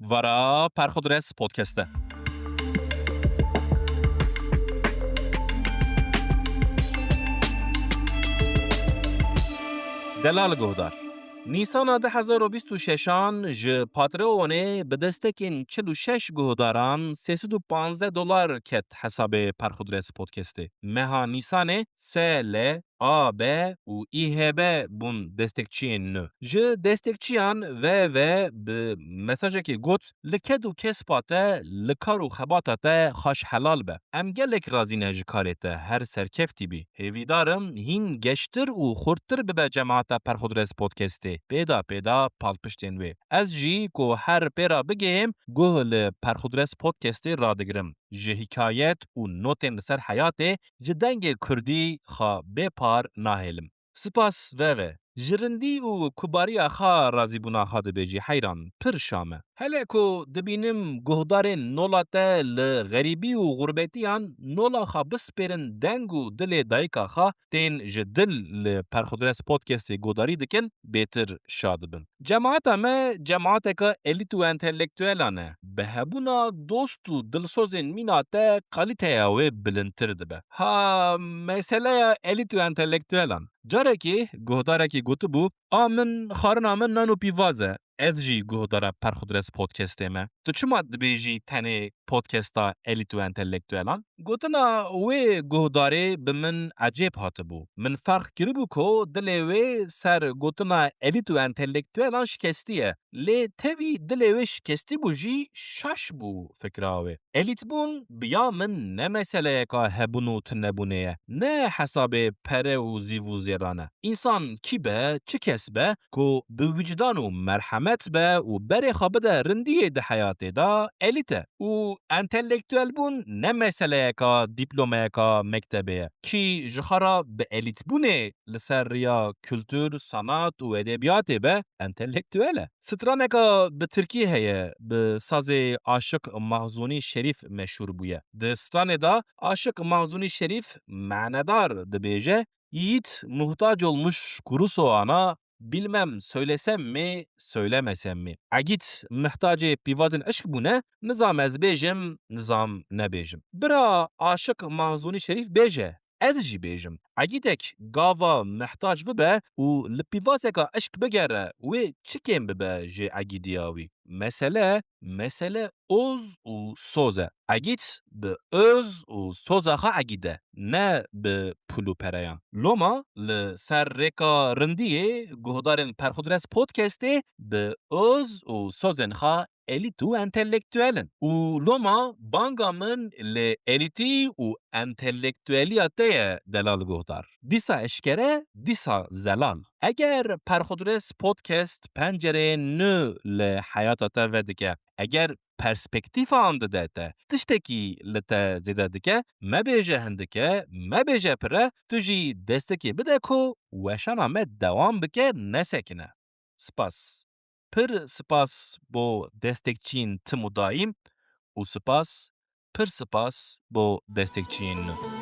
Vara Perxudres Podcast'te. Delal Guhdar. نیسان 2026 ji Patreonê bi destekên 46 guhdaran $315 ket hesabê Perxudres Podcastê. Meha Nîsanê SL, AB û İHB bûn destekçiyên nû. Ji destekçiyan ve bi mesajekê got li ked û kespa te li kar û xebata te xweş helal be. Em gelek razî ne ji karê te her serkeftî bî. Hêvîdarim hîn geştir û xurttir bibe cemaeta Perxudres Podcastê. Pêda palpiştên wê. Ez jî ku her pêra bigihêm guh li Perxudres Podcastê radigirim. Ji hikayet û notên li ser heyatê ji dengê Kurdî xwe bêpar nahêlim. Spas ve. Ji rindî û kubariya xwe razîbûna xwe dibêjî heyran, pir şam e. Hele ku dibînim guhdarên nola te li xerîbî û gurbetiyan nola xwe bispêrin deng û dilê dayika xwe tên ji dil li Perxudres Podcastê guhdarî dikin, bêtir şa dibim. Cemaeta me cemaeteka elît û entelektûelan e. Bi hebûna dost û dilsozên mîna te kalîteya wê bilindtir dibe. Ha, meseleya elît û entelektûelan. Carekê guhdarekî gotibû, a min xwarina min nan û pîvaz e. Ez jî guhdara Perxudres Podcastê me. Tu çima dibêjî tenê podcasta elît û entelektûelan? Gotina wê guhdarê bi min ecêb hatibû. Min ferx kiribû ku dilê wê ser gotina elît û entelektûelan şikestî ye. Lê tevî dilê wê şikestî bû jî şaş bû fikra wê. Elîtbûn biya min ne meseleyeka hebûn û tunebûnê ye. Ne hesabê pere û zîv û zêran e. İnsan kî be, çi kes be ku bi wicdan û merhemet be û berê xwe bide rindiyê di heyatê da elît e. Û entelektûelbûn ne meseleyeka dîplomeyeka mektebê ye. Kî ji xwe re bi elîtbûnê li ser rêya kültûr, sanat û edebiyatê be entelektûel e. Straneka bi Tirkî heye, bi sazê Aşık Mahzûnî Şerîf meşhûr bûye. Di stanê da Aşık Mahzûnî Şerîf manedar dibêje, yiğit muhtaç olmuş kuru soğana bilmem söylesem mi, söylemesem mi? Egît mihtacê pîvazên eşk bûne, nizam ez bêjim, nizam nebêjim. Bira Aşık Mahzûnî Şerîf bêje, ez jî bêjim. Egîtek gava mihtaç bibe û li pîvazeka eşk bigere, wê çi kêm bibe ji egîdiya wî? Mesele oz û soz e. Egît bi öz û soza xwe egîde, ne bi pul û pereyan. Loma li ser rêka rindiyê guhdarên Perxudres Podcastê bi öz û sozên xwe elît û entelektûelin. Û loma banga min li elîtî û entelektûeliya te ye Delal Guhdar. Dîsa eşkere, dîsa zelal. Eger Perxudres Podcast pencereyên nû li heyata te vedike, eger perspektîfa an dide te, tiştekî li te zêde dike, mebêje hindike, mebêje pire, tu jî destekê bide ku weşana me dewam bike, nesekine. Spas. Pir spas bo destekçiyên tim û daîm û pir spas bo destekçiyên nû.